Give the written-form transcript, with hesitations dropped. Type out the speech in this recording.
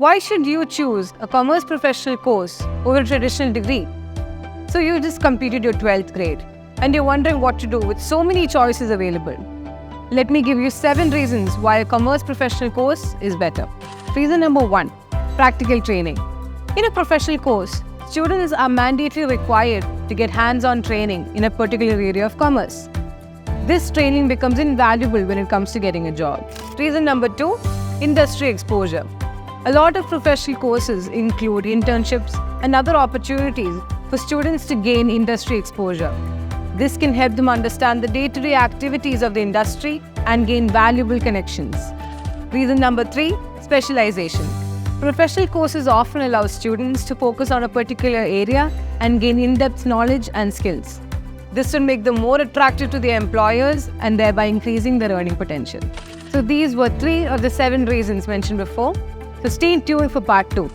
Why should you choose a commerce professional course over a traditional degree? So you just completed your 12th grade and you're wondering what to do with so many choices available. Let me give you 7 reasons why a commerce professional course is better. Reason number 1, practical training. In a professional course, students are mandatorily required to get hands-on training in a particular area of commerce. This training becomes invaluable when it comes to getting a job. Reason number 2, industry exposure. A lot of professional courses include internships and other opportunities for students to gain industry exposure. This can help them understand the day-to-day activities of the industry and gain valuable connections. Reason number 3, specialization. Professional courses often allow students to focus on a particular area and gain in-depth knowledge and skills. This will make them more attractive to their employers and thereby increasing their earning potential. So these were 3 of the 7 reasons mentioned before. So stay tuned for part 2.